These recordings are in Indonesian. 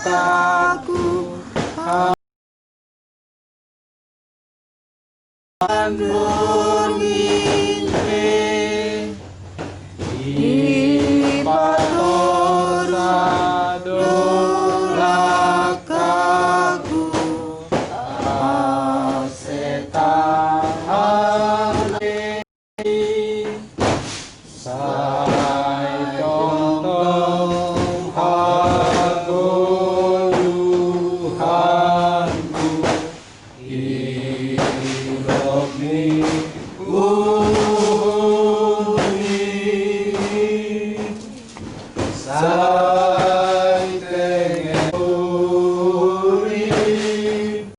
kaku mengingin ipatora dolakaku asetan sai tong hagoluhanku hidup ni sai tengen urip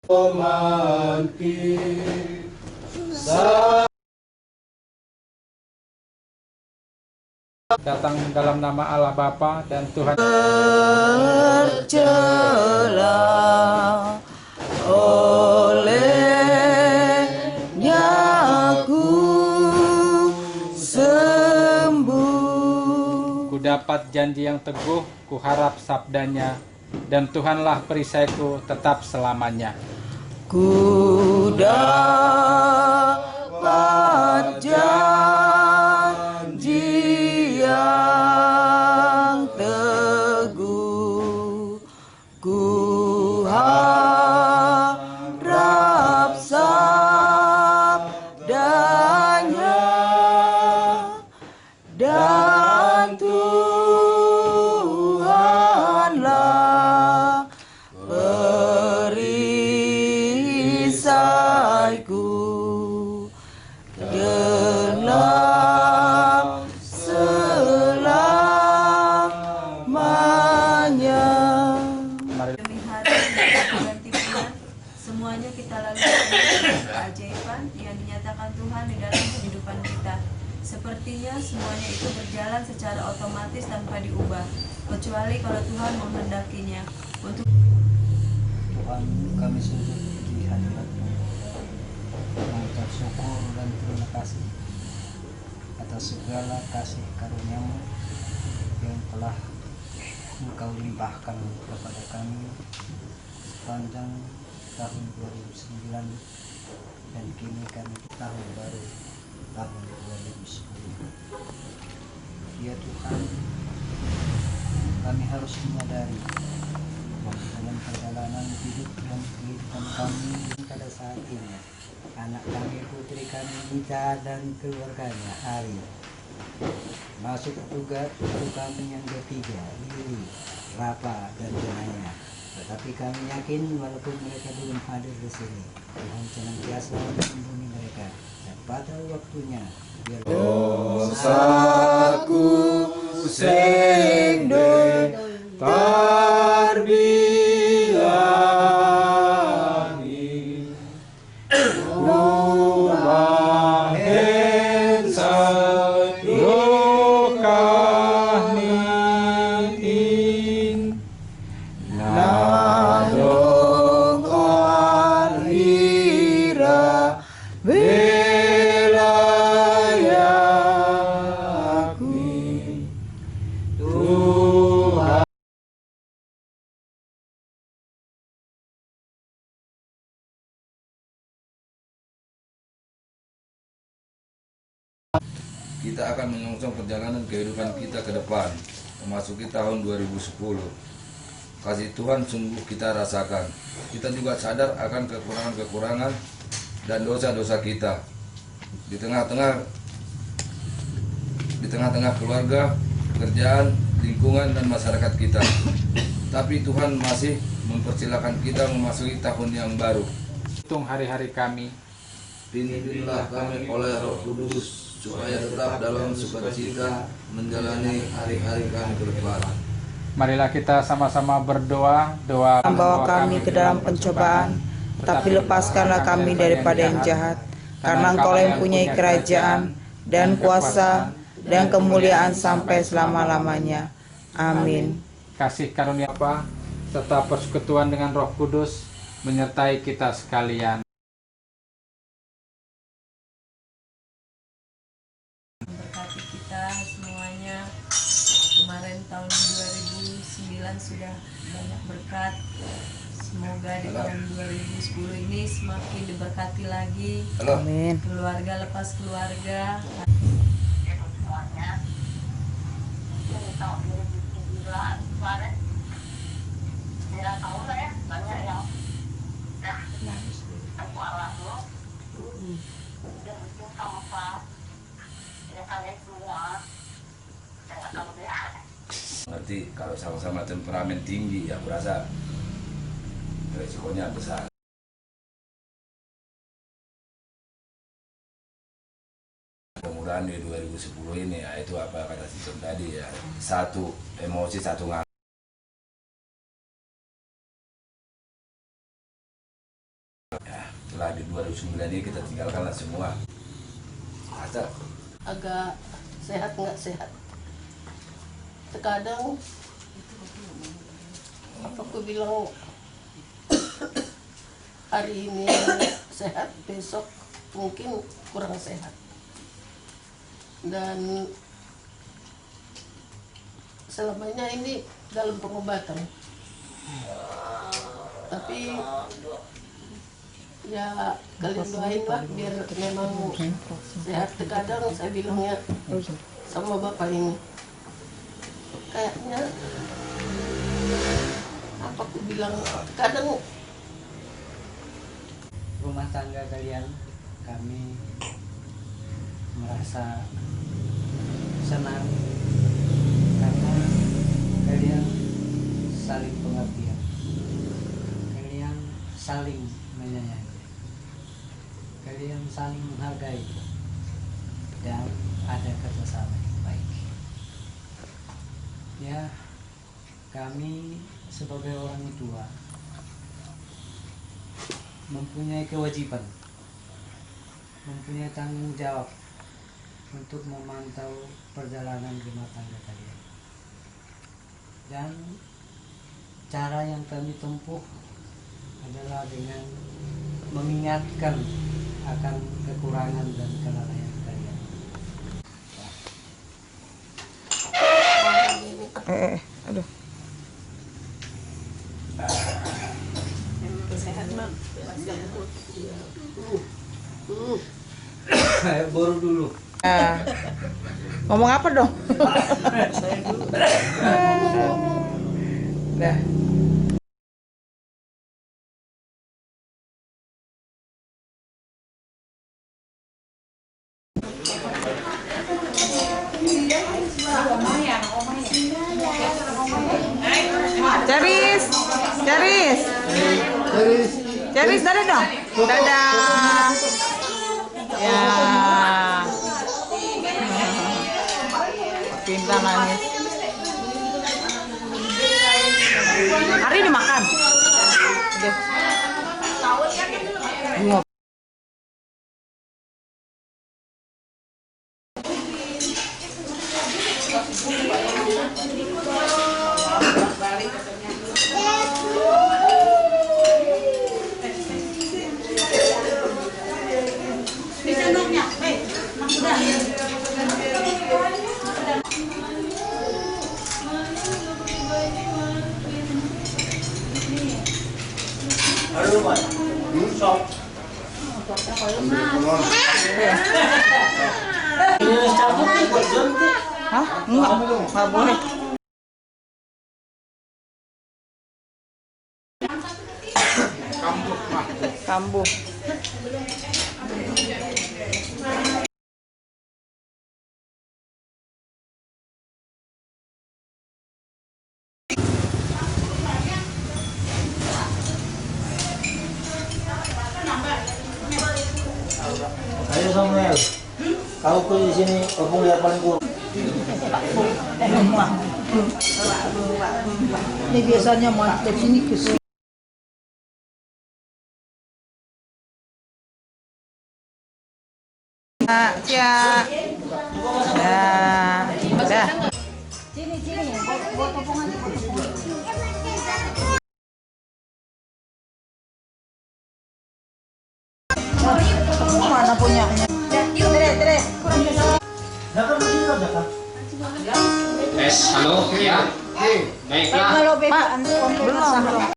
omaki datang dalam nama Allah Bapa dan Tuhan tercela olehnya aku sembuh. Ku dapat janji yang teguh, ku harap sabdanya, dan Tuhanlah perisaiku tetap selamanya. Ku dapat janji yang teguh, ku harap sabdanya, dan Tuhanlah perisaiku dalam selamanya. Demi hari ganti bulan, semuanya kita lalui keajaiban yang dinyatakan Tuhan di dalam kehidupan kita. Sepertinya semuanya itu berjalan secara otomatis tanpa diubah, kecuali kalau Tuhan menghendakinya. Untuk Tuhan, kami sujud di hadirat-Mu, mengucap syukur dan terima kasih atas segala kasih karunia-Mu yang telah Engkau limpahkan kepada kami sepanjang tahun 2009 dan kini kami di tahun baru tahun 2010. Ya Tuhan, kami harus menyadari bahwa dalam perjalanan hidup dan kehidupan kami pada saat ini, anak kami, putri kami, Nita dan keluarganya, Ari, masuk tugas untuk kami yang ketiga, Lili, Rafa dan Jenaya. Tetapi kami yakin walaupun mereka belum hadir di sini, Tuhan senantiasa melindungi mereka, dan pada waktunya biar dosaku sing tarbilangi rumahen sayokahniin nadong arira belayakmi Tuhan. Kita akan menyongsong perjalanan kehidupan kita ke depan, memasuki tahun 2010. Kasih Tuhan sungguh kita rasakan. Kita juga sadar akan kekurangan-kekurangan dan dosa-dosa kita di tengah-tengah keluarga, pekerjaan, lingkungan, dan masyarakat kita. Tapi Tuhan masih mempersilahkan kita memasuki tahun yang baru. Hitung hari-hari kami, Pimpinlah kami oleh Roh Kudus supaya tetap dalam sukacita menjalani hari-hari kami ke depan. marilah kita sama-sama berdoa. Doa Membawa kami ke dalam pencobaan, tapi lepaskanlah kami daripada yang jahat. Karena Engkau yang mempunyai kerajaan dan kuasa dan kemuliaan sampai selama-lamanya. Amin. Kasih karunia Bapa serta persekutuan dengan Roh Kudus menyertai kita sekalian. berkati kita semuanya kemarin tahun jalan sudah banyak berkat. Semoga di tahun 2010 ini semakin diberkati lagi. Amin. Keluarga lepas keluarga. Ngerti kalau sama-sama temperamen tinggi, ya aku rasa resikonya besar. Mudah-mudahan di 2010 ini, ya itu apa kata sistem tadi ya, satu emosi, satu ngantuk. Ya, setelah di 2009 ini kita tinggalkanlah semua. Masa Agak sehat nggak sehat. Terkadang aku bilang hari ini sehat, besok mungkin kurang sehat. Dan selamanya ini dalam pengobatan. Tapi ya kalian doain lah biar memang sehat. Terkadang saya bilangnya sama bapak ini, kayaknya apa aku bilang, kadang Rumah tangga kalian, kami merasa senang karena kalian saling pengertian, kalian saling menyayangi, kalian saling menghargai, dan ada kerjasama yang baik. Ya, kami sebagai orang tua mempunyai kewajiban, mempunyai tanggung jawab untuk memantau perjalanan rumah tangga kalian. Dan cara yang kami tempuh adalah dengan mengingatkan akan kekurangan dan kelalaian kalian. Aduh. sehat mak. Kayak baru dulu. Ngomong apa dong? Dah. Caris, Caris, Caris, dadah dong, dadah. Ya, Pinta nangis. Hari dimakan. Udah. Bunga. Hah? Enggak boleh. Kambuh. Ayo Samuel, kau ke di sini, opung lihat paling kurang. Ini biasanya mantep sini ke sini. Ya, dah. Mana punyanya? Nah kan begini aja kan. Halo, ya. Baiklah. Belum.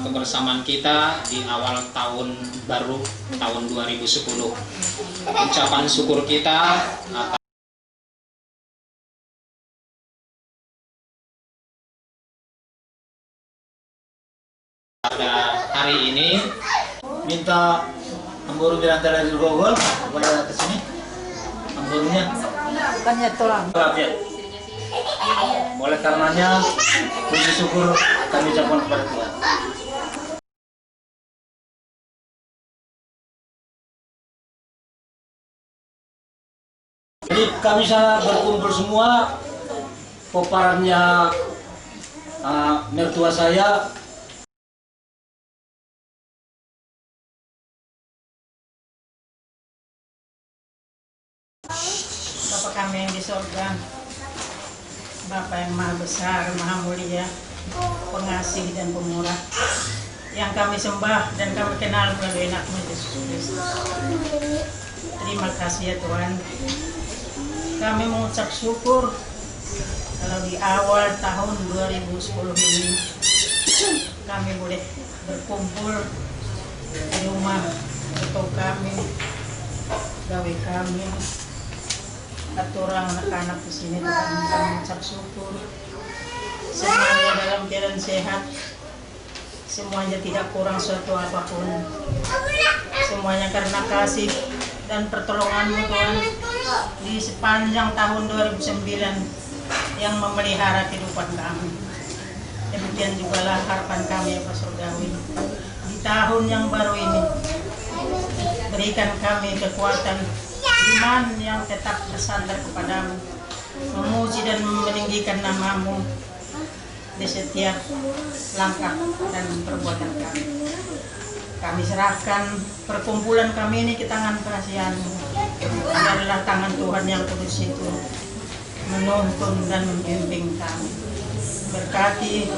Kebersamaan kita di awal tahun baru tahun 2010. Ucapan syukur kita atas pada hari ini. Minta Amburu Birantara Gogol kepada kesini. Amburunya. Bukannya tulang. Ya. Oleh karenanya, puji syukur kami ucapkan kepada Tuhan. Jadi kami sana berkumpul semua, peparannya mertua saya. Bapa kami yang di surga, Bapa yang maha besar, maha mulia, pengasih dan pemurah, yang kami sembah dan kami kenal melalui anakmu Yesus Kristus. Terima kasih ya Tuhan. Kami mengucap syukur kalau di awal tahun 2010 ini kami boleh berkumpul di rumah ketua kami, gawe kami, aturan anak-anak di sini. Tuhan, kami mengucap syukur semuanya dalam keadaan sehat, semuanya tidak kurang suatu apapun, semuanya karena kasih dan pertolongan-Mu Tuhan di sepanjang tahun 2009 yang memelihara kehidupan kami. Demikian juga lah harapan kami ya Pak Surgawi di tahun yang baru ini. Berikan kami kekuatan iman yang tetap bersandar kepadamu, memuji dan meninggikan nama-Mu di setiap langkah dan perbuatan kami. Kami serahkan perkumpulan kami ini ke tangan kasihan-Mu. Biarlah tangan Tuhan yang kudus itu menuntun dan membimbing kami. Berkati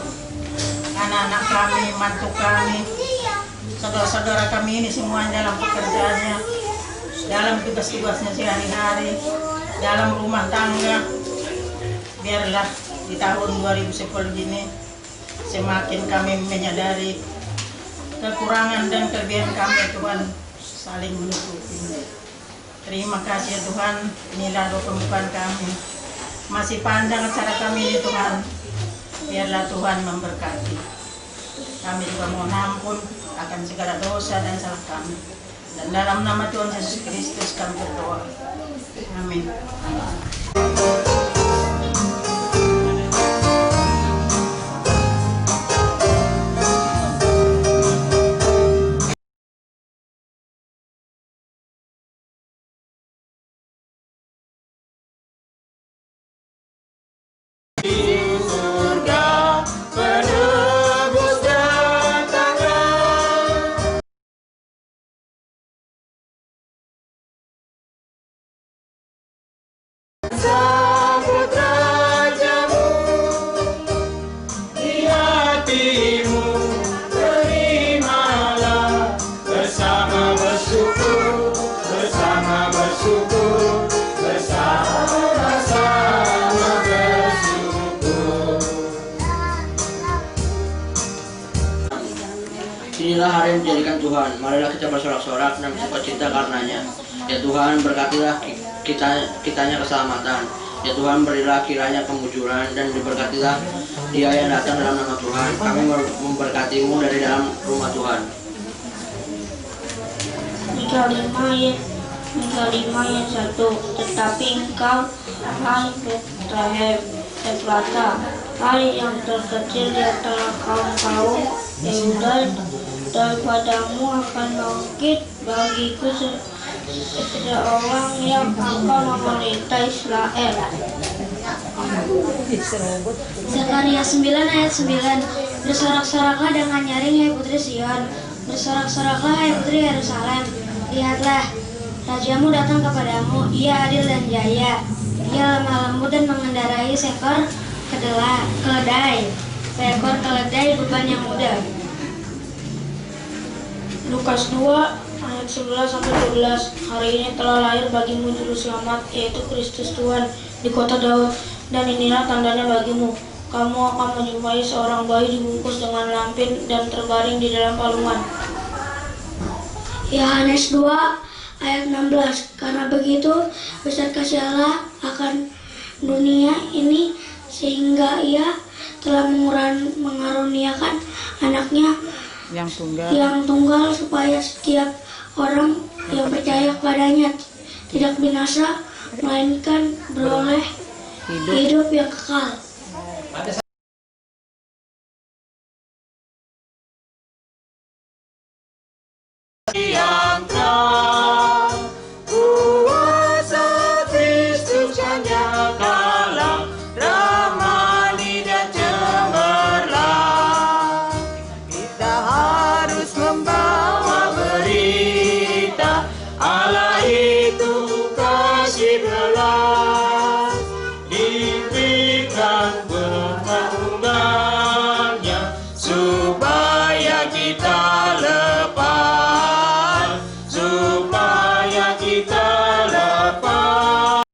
anak-anak kami, mantu kami, saudara-saudara kami ini semuanya dalam pekerjaannya, dalam tugas-tugasnya sehari-hari, dalam rumah tangga. Biarlah di tahun 2010 ini semakin kami menyadari kekurangan dan kelebihan kami Tuhan, saling menutupi. Terima kasih ya Tuhan, inilah doa pembukaan kami. Masih panjang acara kami ini Tuhan, biarlah Tuhan memberkati. Kami juga mohon ampun akan segala dosa dan salah kami. Dan dalam nama Tuhan Yesus Kristus kami berdoa. Amin. Inilah hari yang dijadikan Tuhan, marilah kita bersorak-sorak dan bersukacita karenanya. Ya Tuhan, berkatilah kitanya keselamatan. Ya Tuhan, berilah kiranya kemujuran dan diberkatilah dia yang datang dalam nama Tuhan. Kami memberkati-Mu dari dalam rumah Tuhan. Mika 5 ayat 1. Tetapi engkau, hai Betlehem Efrata, hai yang terkecil di antara kaum-kaum Yehuda, daripadamu akan bangkit bagiku seorang yang akan memerintah Israel. Zakaria 9 ayat 9. Bersorak-soraklah dengan nyaring hai putri Sion, bersorak-soraklah hai putri Yerusalem. Lihatlah, rajamu datang kepadamu, ia adil dan jaya. Ia lemah lembut dan mengendarai seekor keledai beban yang mudah. Lukas 2 ayat ayat 11-12. Hari ini telah lahir bagimu juru selamat, yaitu Kristus Tuhan di kota Daud. Dan inilah tandanya bagimu, kamu akan menjumpai seorang bayi dibungkus dengan lampin dan terbaring di dalam palungan. Yohanes 2 ayat 16. Karena begitu besar kasih Allah akan dunia ini sehingga ia telah mengaruniakan anaknya yang tunggal supaya setiap orang yang percaya kepadanya tidak binasa melainkan beroleh hidup yang kekal. Kuasa Kristus hanya kalah, ramani dan cemerlang. Kita harus membawa berita Allah itu kasih belas, diberikan berkat tunggalnya supaya kita lepas, supaya kita lepas.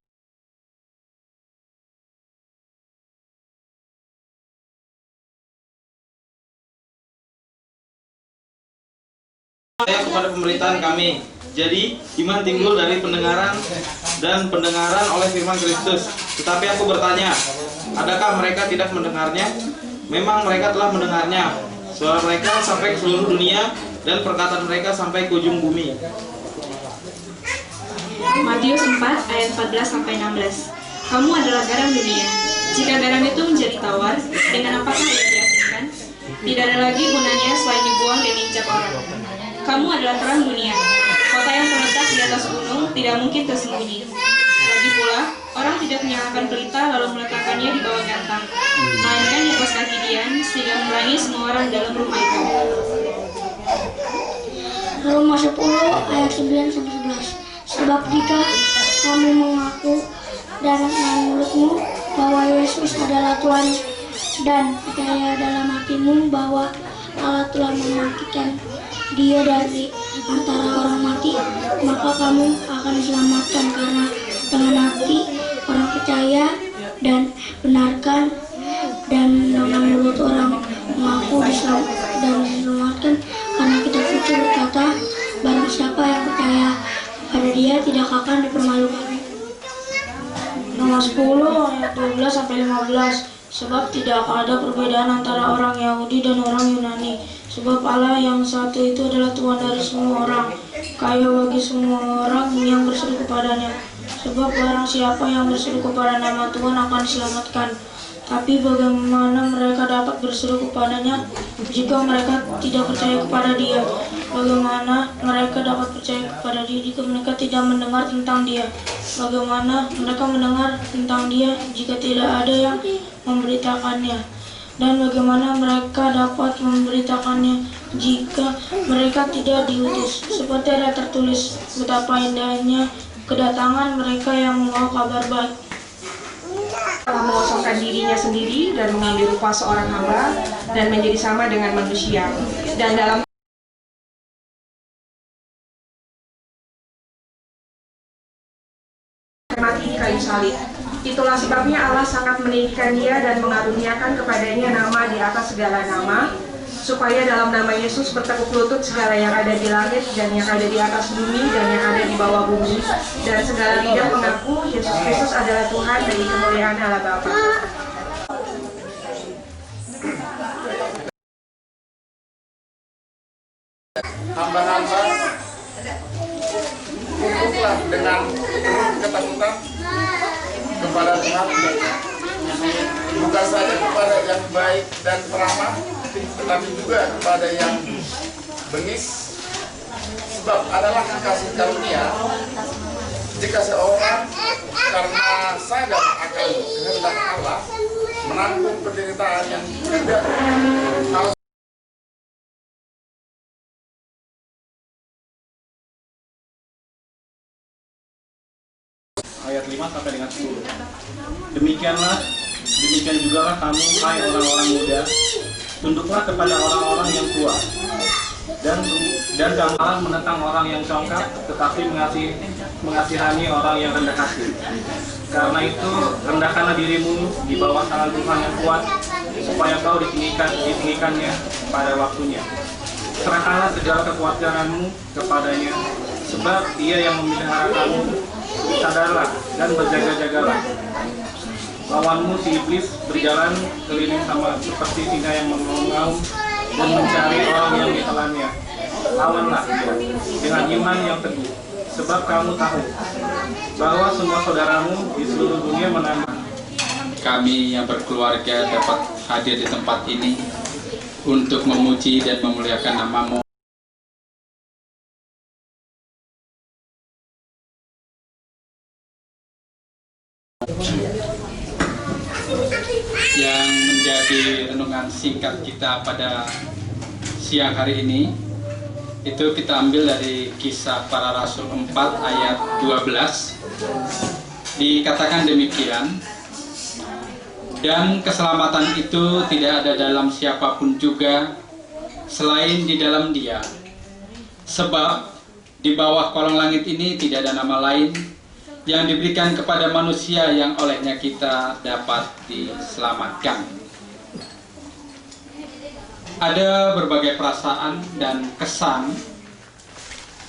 Saya kepada pemberitaan kami. Jadi, iman timbul dari pendengaran dan pendengaran oleh firman Kristus. Tetapi aku bertanya, adakah mereka tidak mendengarnya? Memang mereka telah mendengarnya. Suara mereka sampai ke seluruh dunia dan perkataan mereka sampai ke ujung bumi. Matius 4 ayat 14-16. Kamu adalah garam dunia. Jika garam itu menjadi tawar, dengan apakah ia diasinkan? Tidak ada lagi gunanya selain dibuang dan diinjak orang. Kamu adalah terang dunia. Kota yang terletak di atas gunung tidak mungkin tersembunyi. Lagi pula, orang tidak menyalakan pelita lalu meletakkannya di bawah gantang, melainkan di atas kaki dian sehingga menerangi semua orang dalam rumah itu. Roma 10 ayat 9-11. Sebab jika kamu mengaku dengan mulutmu bahwa Yesus adalah Tuhan dan percaya dalam hatimu bahwa Allah telah membangkitkan Dia dari antara orang mati, maka kamu akan diselamatkan. Karena dengan hati orang percaya dan benarkan, dan dengan mulut orang mengaku dan diselamatkan. Karena kitab suci berkata, barang siapa yang percaya pada Dia tidak akan dipermalukan. Nomor 10 ayat 12-15. Sebab tidak ada perbedaan antara orang Yahudi dan orang Yunani. Sebab Allah yang satu itu adalah Tuhan dari semua orang, kaya bagi semua orang yang berseru kepadanya. Sebab barang siapa yang berseru kepada nama Tuhan akan diselamatkan. Tapi bagaimana mereka dapat berseru kepadanya jika mereka tidak percaya kepada Dia? Bagaimana mereka dapat percaya kepada Dia jika mereka tidak mendengar tentang Dia? Bagaimana mereka mendengar tentang Dia jika tidak ada yang memberitakannya? Dan bagaimana mereka dapat memberitakannya jika mereka tidak diutus? Seperti ada tertulis, betapa indahnya kedatangan mereka yang membawa kabar baik. Telah mengosongkan dirinya sendiri dan mengambil rupa seorang hamba dan menjadi sama dengan manusia. Dan dalam mati di kayu salib. Itulah sebabnya Allah sangat meninggikan Dia dan mengaruniakan kepadanya nama di atas segala nama, supaya dalam nama Yesus bertekuk lutut segala yang ada di langit dan yang ada di atas bumi dan yang ada di bawah bumi, dan segala lidah mengaku Yesus Kristus adalah Tuhan bagi kemuliaan Allah Bapa. Hamba-hamba, tunduklah dengan penuh ketakutan kepada Tuhan, bukan saja kepada yang baik dan ramah, tetapi juga kepada yang bengis, sebab adalah kasih karunia jika seorang karena sadar akan kehendak Allah menanggung penderitaan yang tidak harus. Ayat 5 sampai dengan 10. Demikian juga kamu, hai orang-orang muda, tunduklah kepada orang-orang yang tua. dan janganlah menentang orang yang congkak, tetapi mengasihani orang yang rendah hati. Karena itu rendahkanlah dirimu di bawah tangan Tuhan yang kuat, supaya kau ditinggikannya pada waktunya. Serahkanlah segala kekhawatiranmu kepadanya, sebab Dia yang memelihara kamu. Sadarlah dan berjaga-jagalah. Lawanmu si iblis berjalan keliling sama seperti singa yang mengaum dan mencari orang yang ditelannya. Lawanlah dia dengan iman yang teguh, sebab kamu tahu bahwa semua saudaramu di seluruh dunia menambah. Kami yang berkeluarga dapat hadir di tempat ini untuk memuji dan memuliakan nama-Mu. Yang menjadi renungan singkat kita pada siang hari ini itu kita ambil dari Kisah Para Rasul 4 ayat 12. Dikatakan demikian, dan keselamatan itu tidak ada dalam siapapun juga selain di dalam Dia, sebab di bawah kolong langit ini tidak ada nama lain yang diberikan kepada manusia yang olehnya kita dapat diselamatkan. Ada berbagai perasaan dan kesan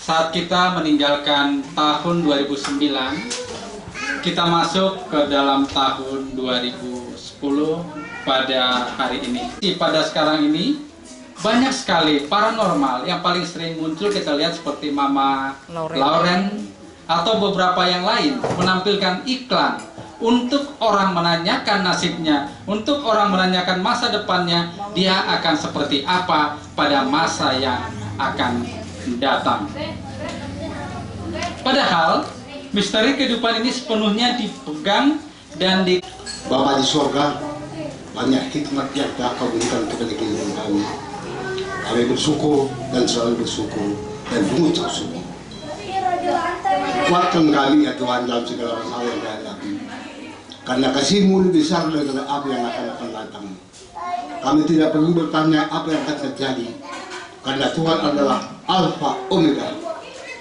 saat kita meninggalkan tahun 2009, kita masuk ke dalam tahun 2010 pada hari ini. Pada sekarang ini banyak sekali paranormal yang paling sering muncul kita lihat seperti Mama Lauren atau beberapa yang lain menampilkan iklan untuk orang menanyakan nasibnya, untuk orang menanyakan masa depannya, dia akan seperti apa pada masa yang akan datang. Padahal misteri kehidupan ini sepenuhnya dipegang dan di Bapa di surga, banyak hikmat yang telah Kau berikan kepada kehidupan kami. Kami bersyukur dan selalu bersyukur dan mengucap syukur. Kuatkan kami ya Tuhan dalam segala masalah yang dihadapi. Karena kasih-Mu lebih besar daripada apa yang akan datang. Kami tidak perlu bertanya apa yang akan terjadi. Karena Tuhan adalah Alfa Omega,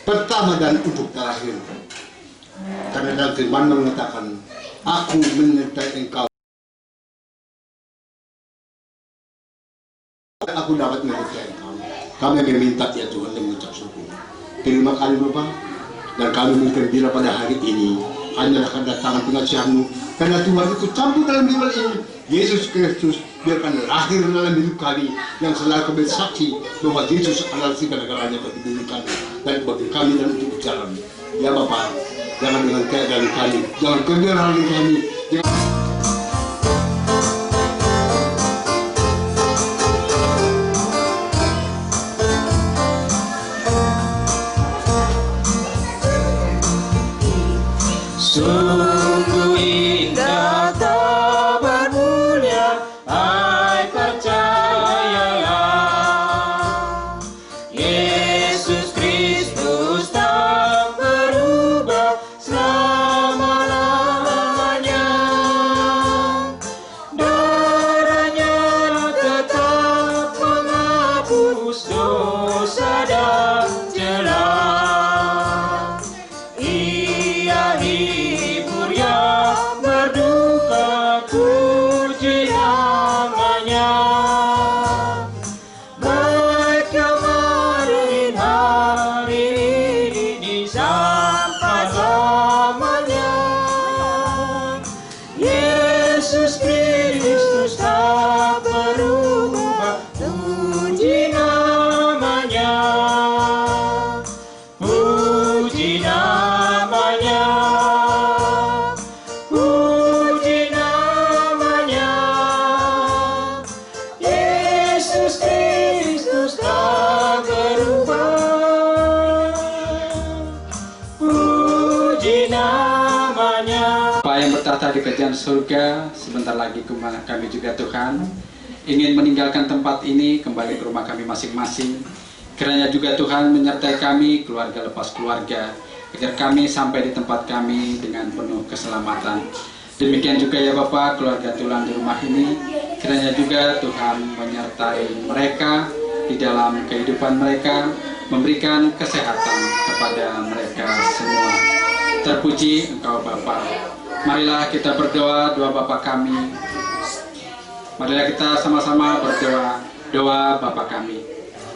pertama dan untuk terakhir. Karena dalam firman-Mu mengatakan, Aku menyertai Engkau. Aku dapat menyertai Engkau. Kami meminta ya Tuhan dan mengucap syukur. Terima kasih Bapa. Dan kami bergembira pada hari ini hanyalah kedatangan pengasihan-Mu, karena Tuhan ikut campur dalam hidup ini. Yesus Kristus biarkan lahir dalam hidup kami yang selalu kami saksi bahwa Yesus adalah segala-galanya bagi diri kami dan bagi kami dan untuk berjalan. Ya Bapa, jangan dengan keadaan kami, jangan kegerahan kami. Sungguh indah kabar mulia, hai percayalah. Yesus Kristus tak berubah selama-lamanya. Darahnya tetap menghapus dosa dan celah. Ia hibur yang berduka, puji namanya. Baik kemarin hari ini sampai lamanya. Yesus Kristus tak berubah, puji namanya. Puji namanya, puji namanya. Yesus Kristus tak berubah, puji namanya. Bapak yang bertata di kerajaan surga, sebentar lagi kami juga Tuhan ingin meninggalkan tempat ini, kembali ke rumah kami masing-masing. Kiranya juga Tuhan menyertai kami, keluarga lepas keluarga, agar kami sampai di tempat kami dengan penuh keselamatan. Demikian juga ya Bapak, keluarga tulang di rumah ini, kiranya juga Tuhan menyertai mereka di dalam kehidupan mereka, memberikan kesehatan kepada mereka semua. Terpuji Engkau Bapa. Marilah kita berdoa doa Bapa kami. Marilah kita sama-sama berdoa doa Bapa kami.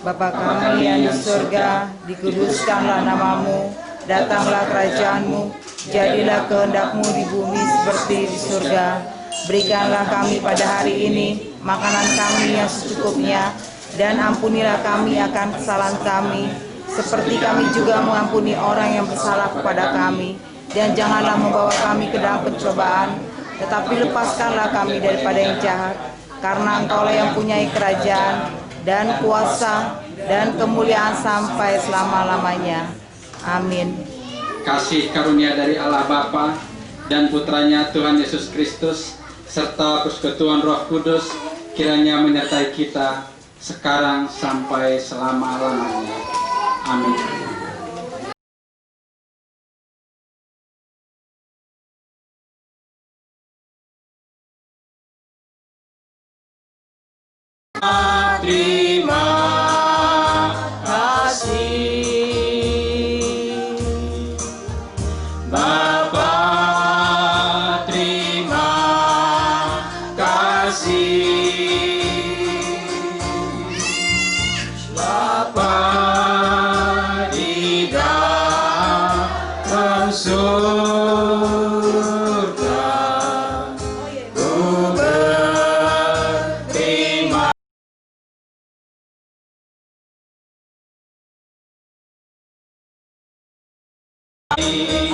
Bapa kami yang di surga, dikuduskanlah namamu, datanglah kerajaanmu, jadilah kehendak-Mu di bumi seperti di surga. Berikanlah kami pada hari ini makanan kami yang secukupnya, dan ampunilah kami akan kesalahan kami, seperti kami juga mengampuni orang yang bersalah kepada kami. Dan janganlah membawa kami ke dalam pencobaan, tetapi lepaskanlah kami daripada yang jahat, karena Engkaulah yang mempunyai kerajaan dan kuasa dan kemuliaan sampai selama-lamanya. Amin. Kasih karunia dari Allah Bapa dan Putranya Tuhan Yesus Kristus serta persekutuan Roh Kudus kiranya menyertai kita sekarang sampai selama-lamanya. Amin. Terima kasih Bapa, terima kasih Bapa di dalam surga, ku berterima Amin.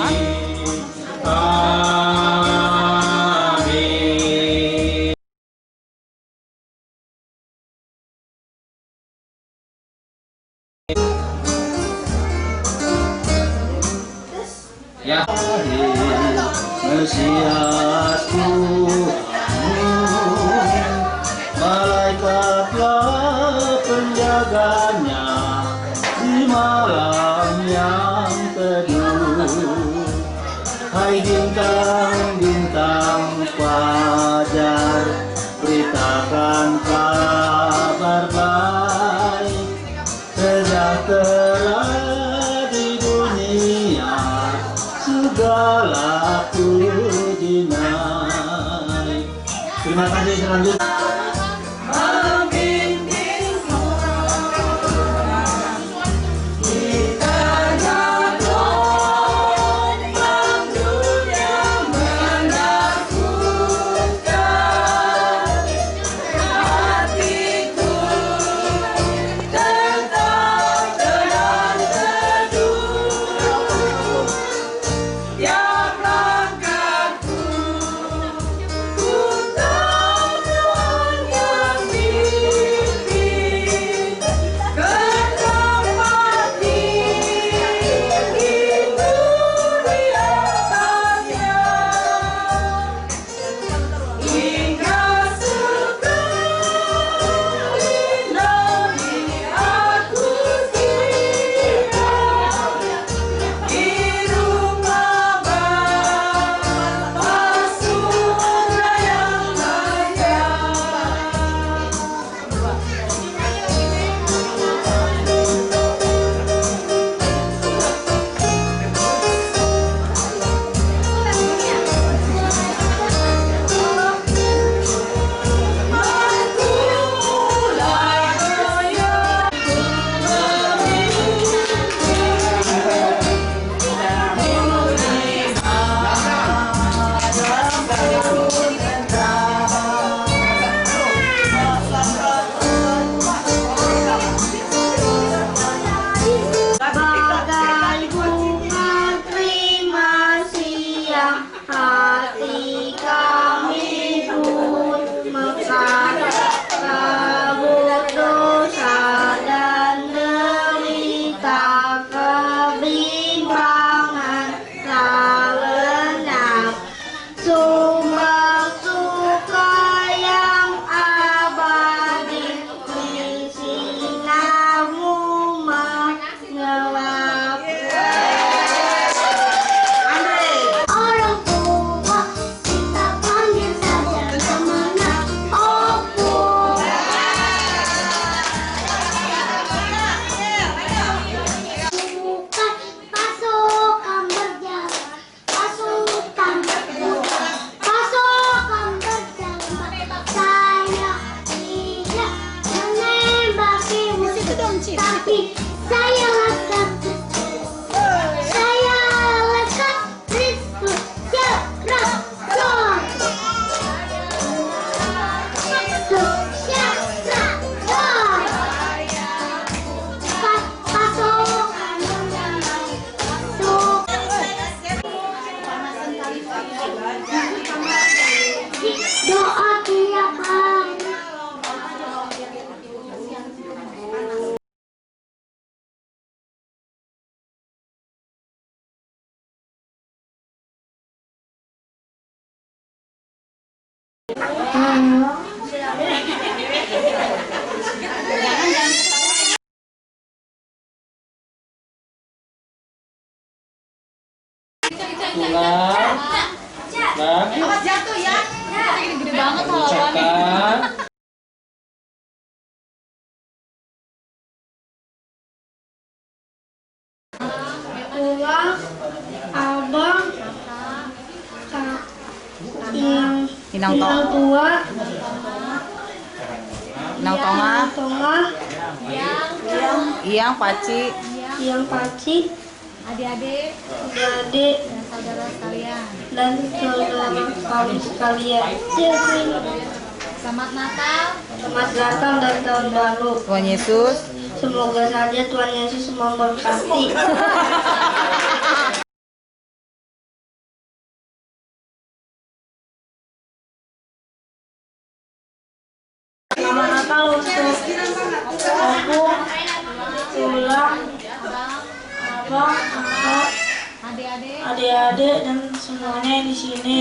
Ya. Mesias Tuhanmu, malaikatlah penjaganya di malam yang teduh. Hai bintang-bintang fajar, beritakan kabar baik, sejahtera di dunia, segala puji naik. Terima kasih selanjutnya. Yang langkahku, ku tahu Ulang. Awas jatuh ya. Ini gede banget halamannya. Ulang, abang, Inang tua, Inang tongah, Iyang paci, Adik-adik dan saudara sekalian. kami sekalian. Selamat Natal. Selamat Natal dan tahun baru. Tuhan Yesus. Semoga saja Tuhan Yesus memberkati. Selamat Natal untuk aku, Ulang, abang, kakak, adik-adik dan semuanya yang di sini.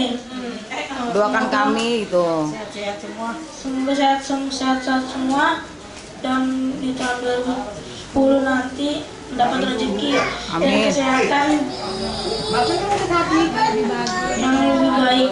Doakan kami itu. Sehat-sehat semua. Semoga sehat-sehat semua dan di tahun 2010 nanti mendapat rezeki dan kesehatan yang lebih baik.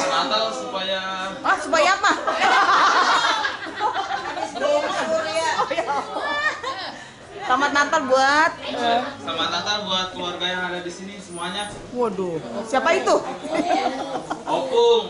Natal supaya supaya apa? Selamat Natal buat Selamat Natal buat keluarga yang ada di sini semuanya. Waduh, siapa itu? Opung.